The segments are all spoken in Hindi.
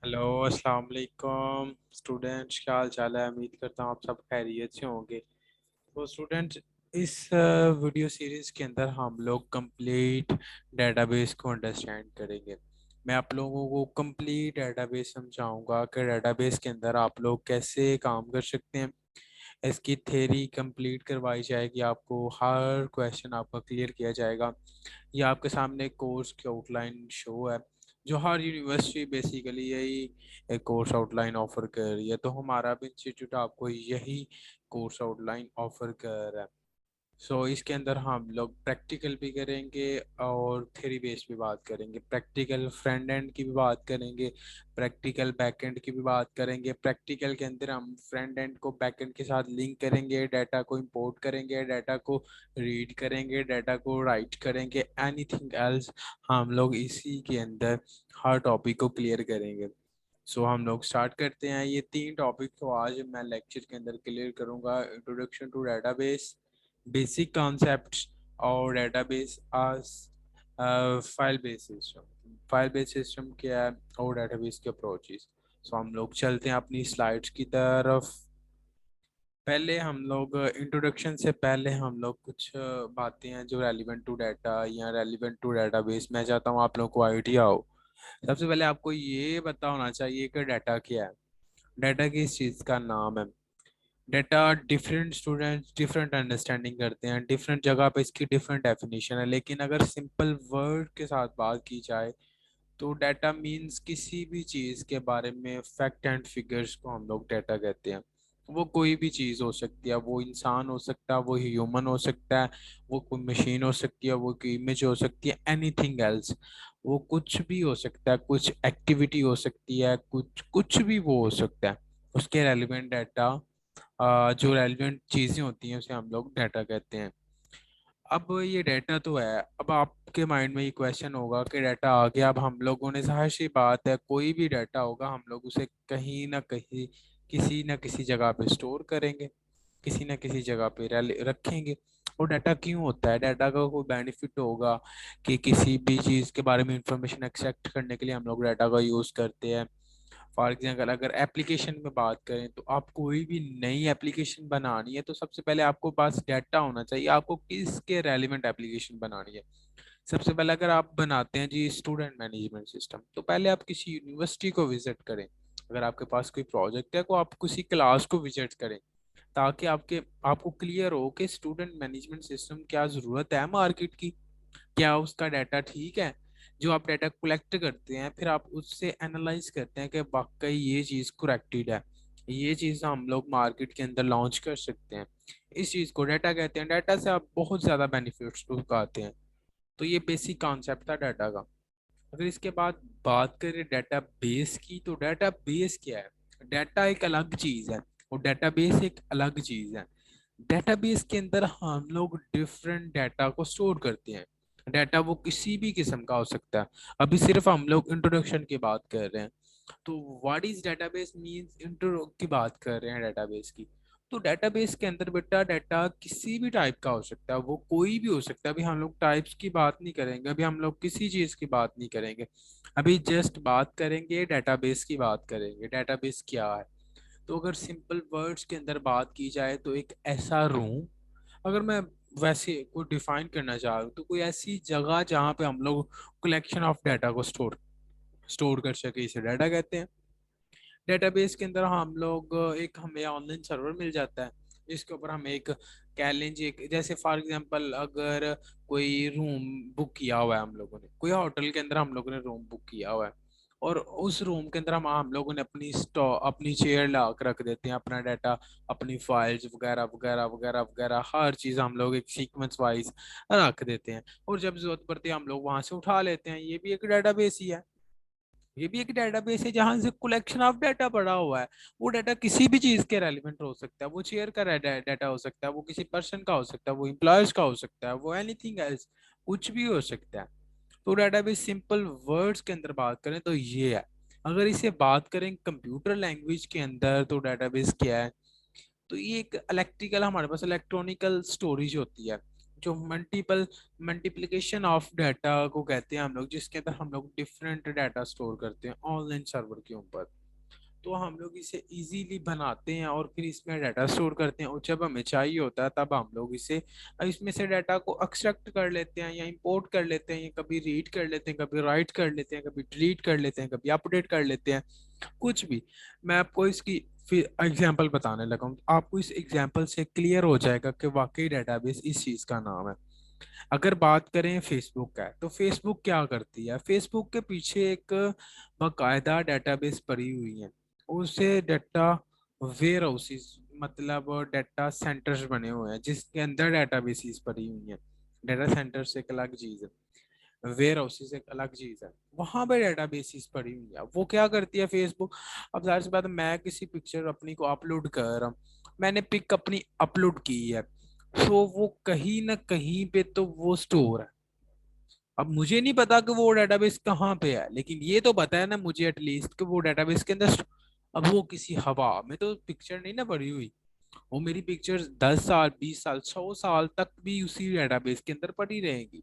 हेलो, अस्सलाम वालेकुम स्टूडेंट्स। क्या हाल चाल है? उम्मीद करता हूँ आप सब खैरियत से होंगे। तो स्टूडेंट्स, इस वीडियो सीरीज के अंदर हम लोग कंप्लीट डेटाबेस को अंडरस्टैंड करेंगे। मैं आप लोगों को कंप्लीट डेटाबेस समझाऊंगा कि डेटाबेस के अंदर आप लोग कैसे काम कर सकते हैं। इसकी थ्योरी कंप्लीट करवाई जाएगी, आपको हर क्वेश्चन आपका क्लियर किया जाएगा। ये आपके सामने कोर्स की आउटलाइन शो है, जो हर यूनिवर्सिटी बेसिकली यही एक कोर्स आउटलाइन ऑफर कर रही है। तो हमारा भी इंस्टीट्यूट आपको यही कोर्स आउटलाइन ऑफर कर रहा है। इसके अंदर हम लोग प्रैक्टिकल भी करेंगे और थ्योरी बेस्ड भी बात करेंगे। प्रैक्टिकल फ्रंट एंड की भी बात करेंगे, प्रैक्टिकल बैक एंड की भी बात करेंगे। प्रैक्टिकल के अंदर हम फ्रंट एंड को बैक एंड के साथ लिंक करेंगे, डाटा को इंपोर्ट करेंगे, डाटा को रीड करेंगे, डाटा को राइट करेंगे, एनीथिंग एल्स हम लोग इसी के अंदर हर टॉपिक को क्लियर करेंगे। हम लोग स्टार्ट करते हैं। ये तीन टॉपिक तो आज मैं लेक्चर के अंदर क्लियर करूंगा। Introduction to database, basic concepts और डेटाबेस आज file base system. File base system क्या है और डेटाबेस के अप्रोचेस। हम लोग चलते हैं अपनी स्लाइड्स की तरफ। पहले हम लोग इंट्रोडक्शन से पहले हम लोग कुछ बातें हैं जो रेलिवेंट टू डाटा या रेलिवेंट टू डेटाबेस, मैं चाहता हूँ आप लोगों को आइडिया हो। सबसे पहले आपको ये पता होना चाहिए कि डाटा क्या है। डाटा किस चीज़ का नाम है। Data different students different understanding करते हैं, डिफरेंट जगह पे इसकी डिफरेंट डेफिनेशन है। लेकिन अगर सिंपल वर्ड के साथ बात की जाए तो डाटा मीन्स किसी भी चीज़ के बारे में फैक्ट एंड फिगर्स को हम लोग डाटा कहते हैं। वो कोई भी चीज़ हो सकती है, वो इंसान हो सकता है, वो ह्यूमन हो सकता है, वो कोई मशीन हो सकती है, वो कोई इमेज हो सकती है, एनीथिंग एल्स। वो कुछ भी हो सकता है, कुछ एक्टिविटी हो सकती है, कुछ कुछ भी वो हो सकता है। उसके रेलिवेंट डाटा, जो रेलिवेंट चीज़ें होती हैं उसे हम लोग डाटा कहते हैं। अब ये डाटा तो है। अब आपके माइंड में ये क्वेश्चन होगा कि डाटा आ गया, अब हम लोगों ने, जाहिर सी बात है कोई भी डाटा होगा हम लोग उसे कहीं ना कहीं किसी ना किसी जगह पे स्टोर करेंगे, किसी ना किसी जगह पे रखेंगे। और डाटा क्यों होता है? डाटा का कोई बेनिफिट होगा कि किसी भी चीज़ के बारे में इंफॉर्मेशन एक्सट्रैक्ट करने के लिए हम लोग डाटा का यूज़ करते हैं। फॉर एग्जाम्पल अगर एप्लीकेशन में बात करें तो आप कोई भी नई एप्लीकेशन बनानी है तो सबसे पहले आपको पास डाटा होना चाहिए, आपको किसके रेलिवेंट एप्लीकेशन बनानी है। सबसे पहले अगर आप बनाते हैं जी स्टूडेंट मैनेजमेंट सिस्टम, तो पहले आप किसी यूनिवर्सिटी को विजिट करें। अगर आपके पास कोई प्रोजेक्ट है तो आप किसी क्लास को विजिट करें, ताकि आपको क्लियर हो कि स्टूडेंट मैनेजमेंट सिस्टम क्या जरूरत है मार्केट की, क्या उसका डाटा ठीक है। जो आप डाटा कलेक्ट करते हैं फिर आप उससे एनालाइज करते हैं कि वाकई ये चीज़ करेक्टेड है, ये चीज़ हम लोग मार्केट के अंदर लॉन्च कर सकते हैं। इस चीज़ को डाटा कहते हैं। डाटा से आप बहुत ज़्यादा बेनिफिट्स उठाते हैं। तो ये बेसिक कॉन्सेप्ट था डाटा का। अगर इसके बाद बात करें डाटा बेस की, तो डाटा बेस क्या है? डाटा एक अलग चीज़ है और डाटाबेस एक अलग चीज़ है। डेटाबेस के अंदर हम लोग डिफरेंट डाटा को स्टोर करते हैं। डाटा वो किसी भी किस्म का हो सकता है। अभी सिर्फ हम लोग इंट्रोडक्शन की बात कर रहे हैं। तो what is database means, intro की बात कर रहे हैं डेटाबेस की। तो डेटाबेस के अंदर बेटा डाटा किसी भी टाइप का हो सकता है, वो कोई भी हो सकता है। अभी हम लोग टाइप्स की बात नहीं करेंगे, अभी हम लोग किसी चीज़ की बात नहीं करेंगे। अभी जस्ट बात करेंगे डेटाबेस की, बात करेंगे डेटाबेस क्या है। तो अगर सिंपल वर्ड्स के अंदर बात की जाए तो एक ऐसा रूम, अगर मैं वैसे को डिफाइन करना चाह रहा हूँ तो कोई ऐसी जगह जहाँ पे हम लोग कलेक्शन ऑफ डाटा को स्टोर स्टोर कर सके, इसे डाटा कहते हैं। डेटाबेस के अंदर हम लोग एक, हमें ऑनलाइन सर्वर मिल जाता है जिसके ऊपर हम एक, कह लीजिए जैसे फॉर एग्जांपल अगर कोई रूम बुक किया हुआ है, हम लोगों ने कोई होटल के अंदर हम लोगों ने रूम बुक किया हुआ है, और उस रूम के अंदर हम लोगों ने अपनी चेयर ला कर रख देते हैं, अपना डाटा, अपनी फाइल्स वगैरह वगैरह वगैरह वगैरह हर चीज़ हम लोग एक सीक्वेंस वाइज रख देते हैं, और जब जरूरत पड़ती है हम लोग वहां से उठा लेते हैं। ये भी एक डाटाबेस ही है। ये भी एक डेटाबेस है जहां से कलेक्शन ऑफ डाटा पड़ा हुआ है। वो डाटा किसी भी चीज के रेलिवेंट हो सकता है, वो चेयर का डाटा हो सकता है, वो किसी पर्सन का हो सकता है, वो एम्प्लॉयज का हो सकता है, वो एनीथिंग एल्स, कुछ भी हो सकता है। तो डेटाबेस सिंपल वर्ड्स के अंदर बात करें तो ये है। अगर इसे बात करें कंप्यूटर लैंग्वेज के अंदर तो डेटाबेस क्या है? तो ये एक इलेक्ट्रिकल, हमारे पास इलेक्ट्रॉनिकल स्टोरेज होती है जो मल्टीप्लिकेशन ऑफ डाटा को कहते हैं हम लोग, जिसके अंदर हम लोग डिफरेंट डाटा स्टोर करते हैं ऑनलाइन सर्वर के ऊपर। तो हम लोग इसे इजीली बनाते हैं और फिर इसमें डाटा स्टोर करते हैं, और जब हमें चाहिए होता है तब हम लोग इसे इसमें से डाटा को एक्सट्रैक्ट कर लेते हैं या इंपोर्ट कर लेते हैं, या कभी रीड कर लेते हैं, कभी राइट कर लेते हैं, कभी डिलीट कर लेते हैं, कभी अपडेट कर लेते हैं, कुछ भी। मैं आपको इसकी फिर एग्जाम्पल बताने लगा हूँ, आपको इस एग्जाम्पल से क्लियर हो जाएगा कि वाकई डेटाबेस इस चीज का नाम है। अगर बात करें फेसबुक का, तो फेसबुक क्या करती है, फेसबुक के पीछे एक बाकायदा डेटाबेस पड़ी हुई है, उसे डाटा वेयर हाउसेस मतलब डाटा सेंटर्स बने हुए हैं जिसके अंदर डेटाबेसेस पड़ी हुई हैं। डाटा सेंटर्स एक अलग चीज है, वेयर हाउसेस एक अलग चीज है, वहां पे डेटाबेसेस पड़ी हुई है। वो क्या करती है फेसबुक, अब जाहिर सी बात है, मैं किसी पिक्चर अपनी को अपलोड कर रहा हूँ, मैंने पिक अपनी अपलोड की है, तो वो कहीं ना कहीं पे तो वो स्टोर है। अब मुझे नहीं पता कि वो डेटाबेस कहाँ पे है, लेकिन ये तो पता है ना मुझे एटलीस्ट कि वो डेटाबेस के अंदर अब वो किसी हवा में तो पिक्चर नहीं ना पड़ी हुई, वो मेरी पिक्चर 10 साल 20 साल 100 साल तक भी उसी डेटाबेस के अंदर पड़ी रहेगी।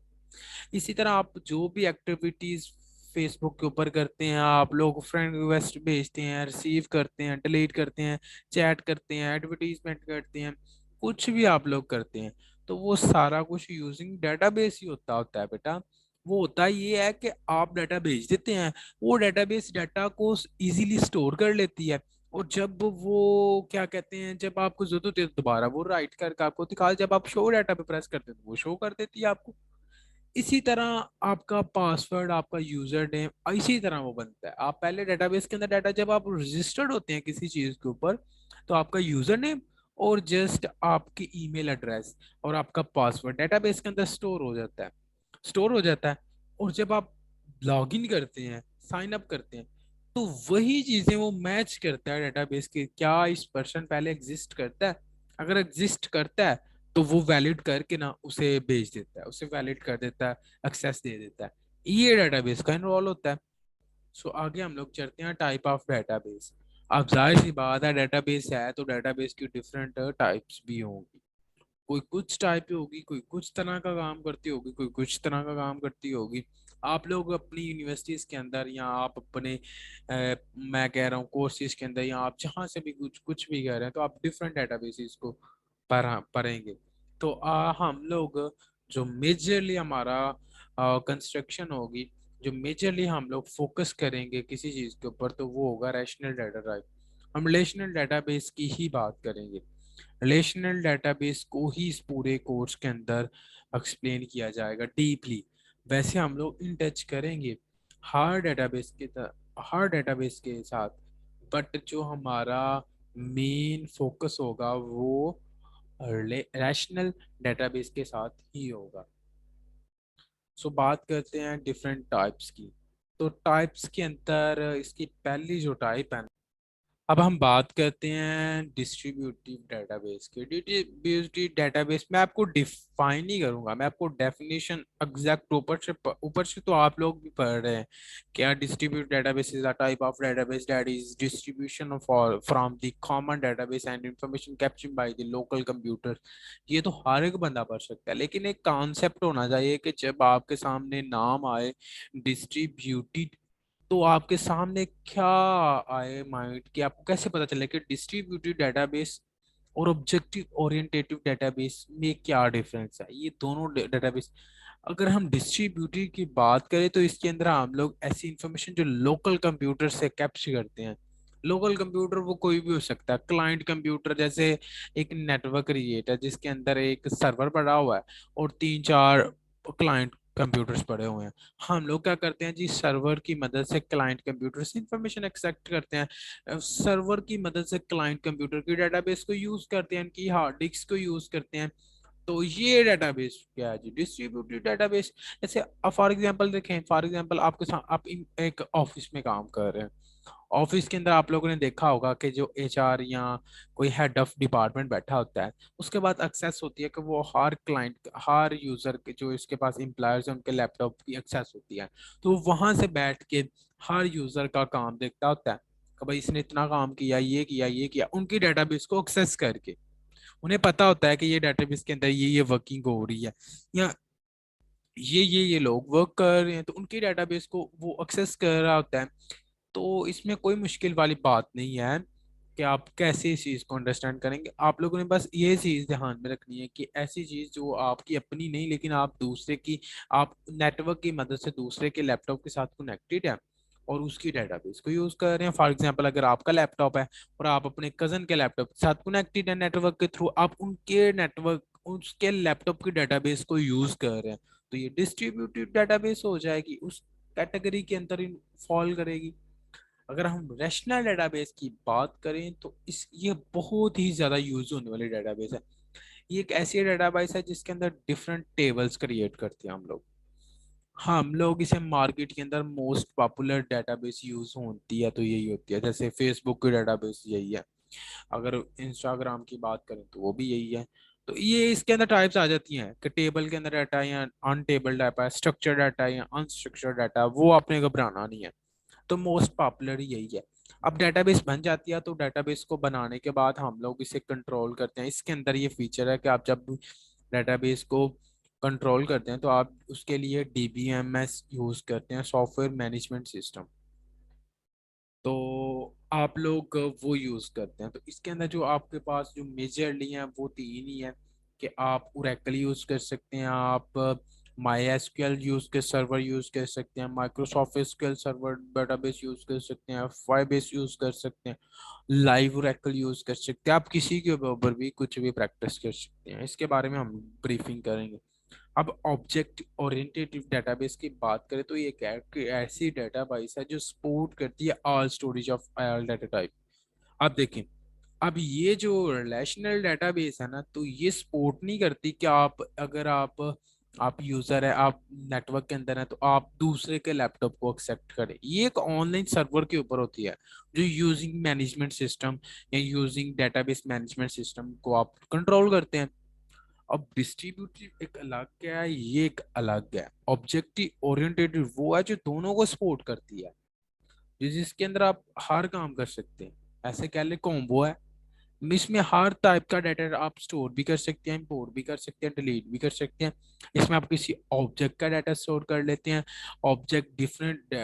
इसी तरह आप जो भी एक्टिविटीज फेसबुक के ऊपर करते हैं, आप लोग फ्रेंड रिक्वेस्ट भेजते हैं, रिसीव करते हैं, डिलीट करते हैं, चैट करते हैं, एडवर्टीजमेंट करते हैं, कुछ भी आप लोग करते हैं, तो वो सारा कुछ यूजिंग डेटाबेस ही होता है बेटा। वो होता ये है कि आप डाटा भेज देते हैं, वो डेटाबेस डाटा को इजीली स्टोर कर लेती है, और जब वो क्या कहते हैं, जब आपको जरूरत होती है तो दोबारा वो राइट करके आपको दिखा, जब आप शो डाटा पे प्रेस करते हैं तो वो शो कर देती है आपको। इसी तरह आपका पासवर्ड, आपका यूजर नेम इसी तरह वो बनता है। आप पहले डेटाबेस के अंदर डाटा, जब आप रजिस्टर्ड होते हैं किसी चीज के ऊपर, तो आपका यूजर नेम और जस्ट आपकी ईमेल एड्रेस और आपका पासवर्ड डेटाबेस के अंदर स्टोर हो जाता है। और जब आप लॉग इन करते हैं, साइन अप करते हैं, तो वही चीजें वो मैच करता है डेटाबेस के, क्या इस पर्सन पहले एग्जिस्ट करता है, अगर एग्जिस्ट करता है तो वो वैलिड करके ना उसे भेज देता है, उसे वैलिड कर देता है, एक्सेस दे देता है। ये डेटाबेस का इन्वॉल्व होता है। सो आगे हम लोग चलते हैं टाइप ऑफ डेटाबेस। अब जाहिर सी बात है, डेटाबेस है तो डेटाबेस की डिफरेंट टाइप्स भी होंगी। कोई कुछ टाइप की होगी, कोई कुछ तरह का काम करती होगी, कोई कुछ तरह का काम करती होगी। आप लोग अपनी यूनिवर्सिटीज के अंदर, या आप अपने मैं कह रहा हूँ कोर्सेज के अंदर, या आप जहाँ से भी कुछ कुछ भी कह रहे हैं, तो आप डिफरेंट डेटाबेसेस को पढ़ेंगे। तो हम लोग जो मेजरली हमारा कंस्ट्रक्शन होगी, जो मेजरली हम लोग फोकस करेंगे किसी चीज के ऊपर, तो वो होगा रिलेशनल डाटा टाइप। हम रिलेशनल डेटाबेस की ही बात करेंगे। रिलेशनल डेटाबेस को ही इस पूरे कोर्स के अंदर एक्सप्लेन किया जाएगा डीपली। वैसे हम लोग इन टच करेंगे हर डेटाबेस के हर डेटाबेस के साथ, बट जो हमारा मेन फोकस होगा वो रैशनल डेटाबेस के साथ ही होगा। सो बात करते हैं डिफरेंट टाइप्स की। तो टाइप्स के अंदर इसकी पहली जो टाइप है, अब हम बात करते हैं डिस्ट्रीब्यूटिव डेटाबेस के। डिस्ट्रीब्यूटिव डेटाबेस मैं आपको डिफाइन नहीं करूंगा, मैं आपको डेफिनेशन एग्जैक्ट ऊपर से तो आप लोग भी पढ़ रहे हैं। क्या distributive database is a type of database that is distribution of from the common database and information captured by the local computer. ये तो हर एक बंदा पढ़ सकता है, लेकिन एक कॉन्सेप्ट होना चाहिए कि जब आपके सामने नाम आए डिस्ट्रीब्यूटिव, तो आपके सामने क्या आए माइंड, कि आपको कैसे पता चले कि डिस्ट्रीब्यूटिव डेटाबेस और ऑब्जेक्टिव ओरिएंटेटिव डेटाबेस में क्या डिफरेंस है। ये दोनों डेटाबेस, अगर हम डिस्ट्रीब्यूटिव की बात करें तो इसके अंदर हम लोग ऐसी इंफॉर्मेशन जो लोकल कंप्यूटर से कैप्चर करते हैं। लोकल कंप्यूटर वो कोई भी हो सकता है, क्लाइंट कंप्यूटर जैसे एक नेटवर्क क्रिएट है जिसके अंदर एक सर्वर पड़ा हुआ है और 3 4 क्लाइंट कंप्यूटर्स पड़े हुए हैं। हम लोग क्या करते हैं जी, सर्वर की मदद से क्लाइंट कंप्यूटर से इंफॉर्मेशन एक्सट्रैक्ट करते हैं, सर्वर की मदद से क्लाइंट कंप्यूटर की डेटाबेस को यूज करते हैं, इनकी हार्ड डिस्क को यूज करते हैं। तो ये डेटाबेस क्या है जी, डिस्ट्रीब्यूटिव डेटाबेस। जैसे फॉर एग्जांपल देखें, फॉर एग्जांपल आपके साथ आप एक ऑफिस में काम कर रहे हैं। ऑफिस के अंदर आप लोगों ने देखा होगा कि जो एचआर या कोई हेड ऑफ डिपार्टमेंट बैठा होता है, उसके बाद एक्सेस होती है कि वो हर क्लाइंट, हर यूजर के जो इसके पास एम्प्लॉयर्स हैं उनके लैपटॉप की एक्सेस होती है। तो वहां से बैठ के हर यूजर का काम देखता होता है कि भाई इसने इतना काम किया, ये किया, ये किया, उनकी डेटाबेस को एक्सेस करके उन्हें पता होता है कि ये डेटाबेस के अंदर ये वर्किंग हो रही है, या ये लोग वर्क कर रहे हैं, तो उनके डेटाबेस को वो एक्सेस कर रहा होता है। तो इसमें कोई मुश्किल वाली बात नहीं है कि आप कैसे इस चीज़ को अंडरस्टैंड करेंगे। आप लोगों ने बस ये चीज़ ध्यान में रखनी है कि ऐसी चीज़ जो आपकी अपनी नहीं, लेकिन आप दूसरे की, आप नेटवर्क की मदद से दूसरे के लैपटॉप के साथ कनेक्टेड है और उसकी डेटाबेस को यूज़ कर रहे हैं। फॉर एग्जांपल, अगर आपका लैपटॉप है और आप अपने कज़न के लैपटॉप के साथ कनेक्टेड है नेटवर्क के थ्रू, आप उनके नेटवर्क, उसके लैपटॉप की डेटाबेस को यूज़ कर रहे हैं, तो ये डिस्ट्रीब्यूटेड डेटाबेस हो जाएगी, उस कैटेगरी के अंदर फॉल करेगी। अगर हम रैशनल डेटाबेस की बात करें तो इस ये बहुत ही ज्यादा यूज होने वाली डेटाबेस है। ये एक ऐसी डेटाबेस है जिसके अंदर डिफरेंट टेबल्स क्रिएट करते हैं हम लोग। हाँ, हम लोग इसे मार्केट के अंदर मोस्ट पॉपुलर डेटाबेस यूज होती है तो यही होती है, जैसे फेसबुक की डेटाबेस यही है, अगर इंस्टाग्राम की बात करें तो वो भी यही है। तो ये इसके अंदर टाइप्स आ जाती हैं कि टेबल के अंदर डाटा है या अनटेबल डाटा है, स्ट्रक्चर डाटा है या अनस्ट्रक्चर्ड डाटा है, वो आपने घबराना नहीं है। तो मोस्ट पॉपुलर यही है। अब डेटाबेस बन जाती है तो डेटाबेस को बनाने के बाद हम लोग इसे कंट्रोल करते हैं। इसके अंदर ये फीचर है कि आप जब डेटाबेस को कंट्रोल करते हैं तो आप उसके लिए डीबीएमएस यूज करते हैं, सॉफ्टवेयर मैनेजमेंट सिस्टम। तो आप लोग वो यूज करते हैं। तो इसके अंदर जो आपके पास जो मेजरली हैं वो तीन ही है कि आप ओरेकल यूज कर सकते हैं, आप माई एसक्यूएल यूज के सर्वर यूज कर सकते हैं, Microsoft SQL server database use कर सकते हैं, फाइबेस यूज कर सकते हैं, लाइव ओरेकल यूज कर सकते हैं। आप किसी के ऊपर भी कुछ भी प्रैक्टिस कर सकते हैं। इसके बारे में हम ब्रीफिंग करेंगे। अब ऑब्जेक्ट ओरिएंटेड डेटाबेस की बात करें तो ये एक ऐसी डेटाबेस है जो सपोर्ट करती है all storage of all data type. अब देखें, अब ये जो रिलेशनल डेटाबेस है ना, तो ये सपोर्ट नहीं करती कि आप, अगर आप यूजर है, आप नेटवर्क के अंदर है, तो आप दूसरे के लैपटॉप को एक्सेप्ट करें। ये एक ऑनलाइन सर्वर के ऊपर होती है जो यूजिंग मैनेजमेंट सिस्टम या यूजिंग डेटाबेस मैनेजमेंट सिस्टम को आप कंट्रोल करते हैं। अब डिस्ट्रीब्यूटिव एक अलग क्या है, ये एक अलग है। ऑब्जेक्टिव ओरिएंटेड वो है जो दोनों को सपोर्ट करती है, जिसके अंदर आप हर काम कर सकते हैं। ऐसे कह ले कॉम्बो है, इसमें हर टाइप का डाटा आप स्टोर भी कर सकते हैं, इंपोर्ट भी कर सकते हैं, डिलीट भी कर सकते हैं। इसमें आप किसी ऑब्जेक्ट का डाटा स्टोर कर लेते हैं। ऑब्जेक्ट डिफरेंट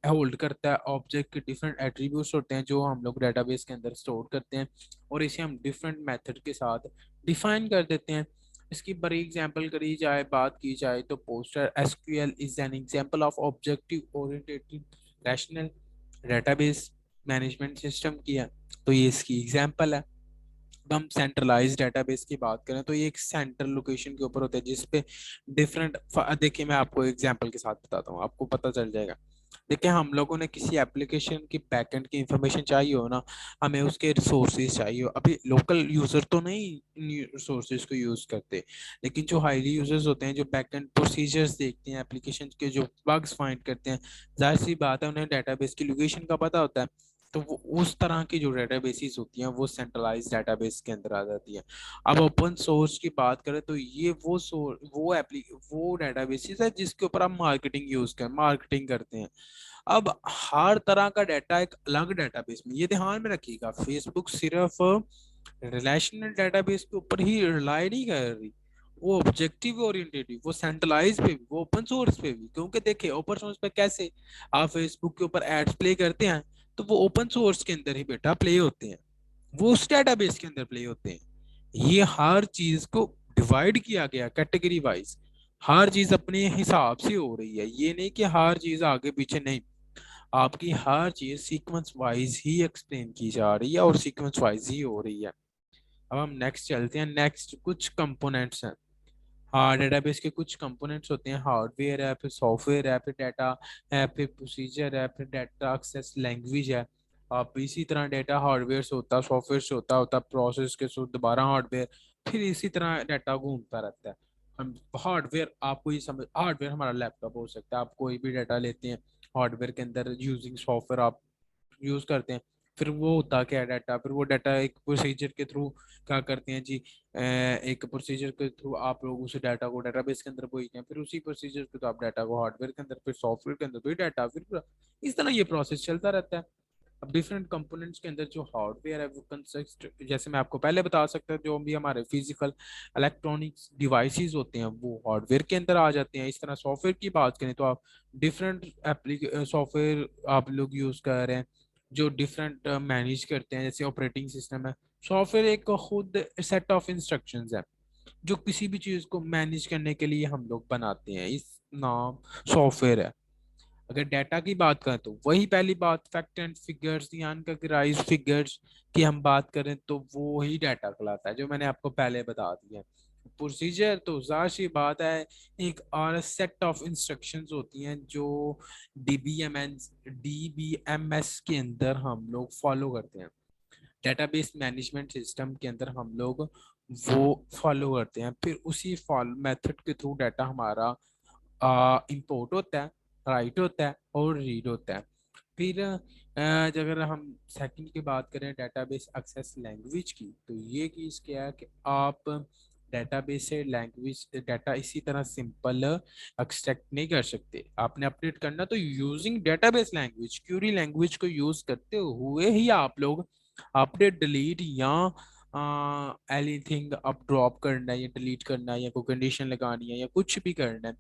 होल्ड करता है, ऑब्जेक्ट के डिफरेंट एट्रीब्यूट्स होते हैं जो हम लोग डेटाबेस के अंदर स्टोर करते हैं, और इसे हम डिफरेंट मेथड के साथ डिफाइन कर देते हैं। इसकी बड़ी एग्जांपल करी जाए, बात की जाए तो poster SQL is an example of objective oriented rational database management system की है। तो ये इसकी एग्जांपल है। अब हम सेंट्रलाइज डेटाबेस की बात करें तो ये एक सेंट्रल लोकेशन के ऊपर होता है जिसपे डिफरेंट, देखिए मैं आपको एग्जांपल के साथ बताता हूँ, आपको पता चल जाएगा। देखिए, हम लोगों ने किसी एप्लीकेशन की बैकएंड की इंफॉर्मेशन चाहिए हो ना, हमें उसके रिसोर्सेज चाहिए हो। अभी लोकल यूजर तो नहीं रिसोर्सेज को यूज करते, लेकिन जो हाईली यूजर्स होते हैं, जो बैकएंड प्रोसीजर्स देखते हैं, एप्लीकेशन के जो बग्स फाइंड करते हैं, जाहिर सी बात है उन्हें डेटाबेस की लोकेशन का पता होता है। तो वो उस तरह की जो डेटाबेसेस होती हैं वो सेंट्रलाइज डेटाबेस के अंदर आ जाती है। अब ओपन सोर्स की बात करें तो ये वो डेटाबेसेस है जिसके ऊपर आप मार्केटिंग करते हैं। अब हर तरह का डाटा एक अलग डेटाबेस में, ये ध्यान में रखिएगा, फेसबुक सिर्फ रिलेशनल डेटाबेस के ऊपर ही रिलाई नहीं कर रही, वो ऑब्जेक्टिव ओरिएंटेड भी, वो सेंट्रलाइज पे भी, वो ओपन सोर्स पे भी। क्योंकि देखिए, ओपन सोर्स पे कैसे आप फेसबुक के ऊपर एड्स प्ले करते हैं, तो वो ओपन सोर्स के अंदर ही बेटा प्ले होते हैं, वो उस डेटाबेस के अंदर प्ले होते हैं। ये हर चीज को डिवाइड किया गया कैटेगरी वाइज, हर चीज अपने हिसाब से हो रही है, ये नहीं कि हर चीज आगे पीछे नहीं, आपकी हर चीज सीक्वेंस वाइज ही एक्सप्लेन की जा रही है और सीक्वेंस वाइज ही हो रही है। अब हम नेक्स्ट चलते हैं। नेक्स्ट कुछ कंपोनेंट्स हैं। हाँ, डेटाबेस के कुछ कंपोनेंट्स होते हैं, हार्डवेयर है, फिर सॉफ्टवेयर है, फिर डाटा है, फिर प्रोसीजर है, फिर डाटा एक्सेस लैंग्वेज है। अब इसी तरह डाटा हार्डवेयर से होता है, सॉफ्टवेयर से होता है प्रोसेस के थ्रू दोबारा हार्डवेयर, फिर इसी तरह डाटा घूमता रहता है। हम हार्डवेयर, आपको ये समझ, हार्डवेयर हमारा लैपटॉप हो सकता है, आप कोई भी डाटा लेते हैं हार्डवेयर के अंदर, यूजिंग सॉफ्टवेयर आप यूज करते हैं। फिर वो होता क्या है डाटा, फिर वो डाटा एक प्रोसीजर के थ्रू क्या करते हैं जी, एक प्रोसीजर के थ्रू आप लोग उस डाटा को डेटाबेस के अंदर भेजते हैं, फिर उसी प्रोसीजर के थ्रू आप डाटा को हार्डवेयर के अंदर, फिर सॉफ्टवेयर के अंदर, फिर डाटा, फिर इस तरह ये प्रोसेस चलता रहता है। अब डिफरेंट कंपोनेंट्स के अंदर जो हार्डवेयर है वो कंसिस्ट, जैसे मैं आपको पहले बता सकता हूँ, जो भी हमारे फिजिकल इलेक्ट्रॉनिक्स डिवाइसेस होते हैं वो हार्डवेयर के अंदर आ जाते हैं। इस तरह सॉफ्टवेयर की बात करें तो आप डिफरेंट सॉफ्टवेयर आप लोग यूज कर रहे हैं जो डिफरेंट मैनेज करते हैं, जैसे ऑपरेटिंग सिस्टम है। सॉफ्टवेयर एक खुद सेट ऑफ इंस्ट्रक्शंस है जो किसी भी चीज को मैनेज करने के लिए हम लोग बनाते हैं, इस नाम सॉफ्टवेयर है। अगर डाटा की बात करें तो वही पहली बात, फैक्ट एंड फिगर्स या अनकैगराइज्ड फिगर्स की हम बात करें तो वो ही डाटा कहलाता है, जो मैंने आपको पहले बता दिया। प्रोसीजर तो जाहिर सी बात है, एक और सेट ऑफ इंस्ट्रक्शंस होती हैं जो डीबीएमएस के अंदर हम लोग फॉलो करते हैं, डेटाबेस मैनेजमेंट सिस्टम के अंदर हम लोग वो फॉलो करते हैं। फिर उसी फॉलो मेथड के थ्रू डाटा हमारा इंपोर्ट होता है, राइट होता है और रीड होता है। फिर अगर हम सेकंड की बात करें डेटाबेस एक्सेस लैंग्वेज की, तो ये चीज़ क्या है कि आप डेटाबेस से लैंग्वेज डाटा इसी तरह सिंपल एक्सट्रैक्ट नहीं कर सकते। आपने अपडेट करना तो using database language, Curie language को यूज करते हुए ही आप लोग अपडेट, डिलीट या एनीथिंग आप ड्रॉप करना है या डिलीट करना है या कोई कंडीशन लगानी है या कुछ भी करना है,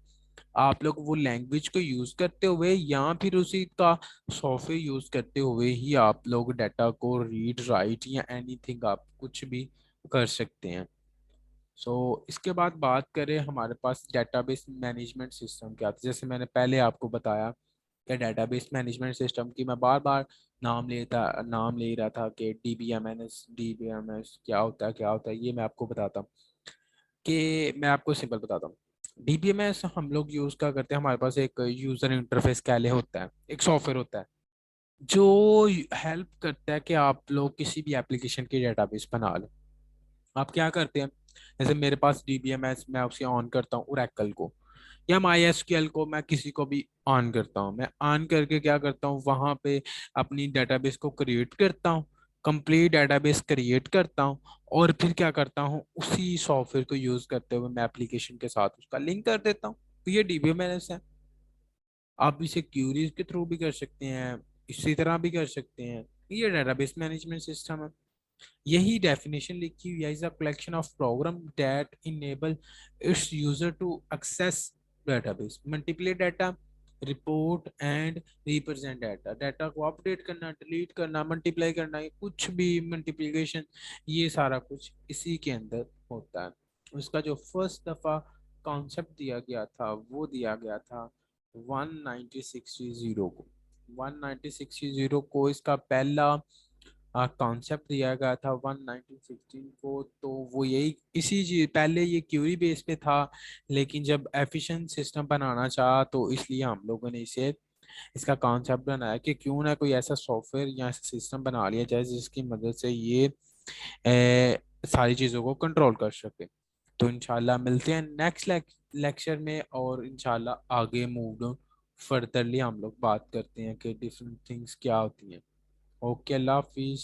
आप लोग वो लैंग्वेज को यूज करते हुए या फिर उसी का सॉफ्टवेयर यूज करते हुए ही आप लोग डाटा को रीड, राइट या एनीथिंग आप कुछ भी कर सकते हैं। इसके बाद बात करें हमारे पास डेटाबेस मैनेजमेंट सिस्टम क्या था। जैसे मैंने पहले आपको बताया कि डेटाबेस मैनेजमेंट सिस्टम की मैं बार बार नाम ले रहा था कि डीबीएमएस क्या होता है, ये मैं आपको बताता हूँ। कि मैं आपको सिंपल बताता हूँ, डीबीएमएस हम लोग यूज क्या करते हैं, हमारे पास एक यूजर इंटरफेस कैले होता है, एक सॉफ्टवेयर होता है जो हेल्प करता है कि आप लोग किसी भी एप्लीकेशन की डेटाबेस बना लो। आप क्या करते हैं, जैसे मेरे पास डीबीएमएस, मैं उसे ऑन करता हूँ ओरेकल को या माई एसक्यूएल को, मैं किसी को भी ऑन करता हूँ। मैं ऑन करके क्या करता हूँ, वहां पे अपनी डेटाबेस को क्रिएट करता हूँ, कंप्लीट डेटाबेस क्रिएट करता हूँ और फिर क्या करता हूँ, उसी सॉफ्टवेयर को यूज करते हुए मैं एप्लीकेशन के साथ उसका लिंक कर देता हूँ। तो ये डीबीएमएस है। आप इसे क्यूरीज के थ्रू भी कर सकते हैं, इसी तरह भी कर सकते हैं। ये डेटाबेस मैनेजमेंट सिस्टम है। यही डेफिनेशन लिखी हुई है, is a collection of program that enable its user to access database, multiply data, report and represent data. Data को अपडेट करना, डिलीट करना, मल्टीप्लाई करना, ये कुछ भी मल्टीप्लिकेशन, ये सारा कुछ इसी के अंदर होता है। उसका जो फर्स्ट दफा कॉन्सेप्ट दिया गया था वो दिया गया था 1960 को। 1960 को इसका पहला कॉन्सेप्ट दिया गया था 1916 को। तो वो यही इसी चीज, पहले ये क्यूरी बेस पे था, लेकिन जब एफिशिएंट सिस्टम बनाना चाहा तो इसलिए हम लोगों ने इसे इसका कॉन्सेप्ट बनाया कि क्यों ना कोई ऐसा सॉफ्टवेयर या ऐसा सिस्टम बना लिया जाए जिसकी मदद से ये सारी चीज़ों को कंट्रोल कर सके। तो इंशाल्लाह मिलते हैं नेक्स्ट लेक्चर में, और इंशाल्लाह आगे मूव फर्दरली हम लोग बात करते हैं कि डिफरेंट थिंग्स क्या होती हैं। ओके, अल्लाह हाफिज़।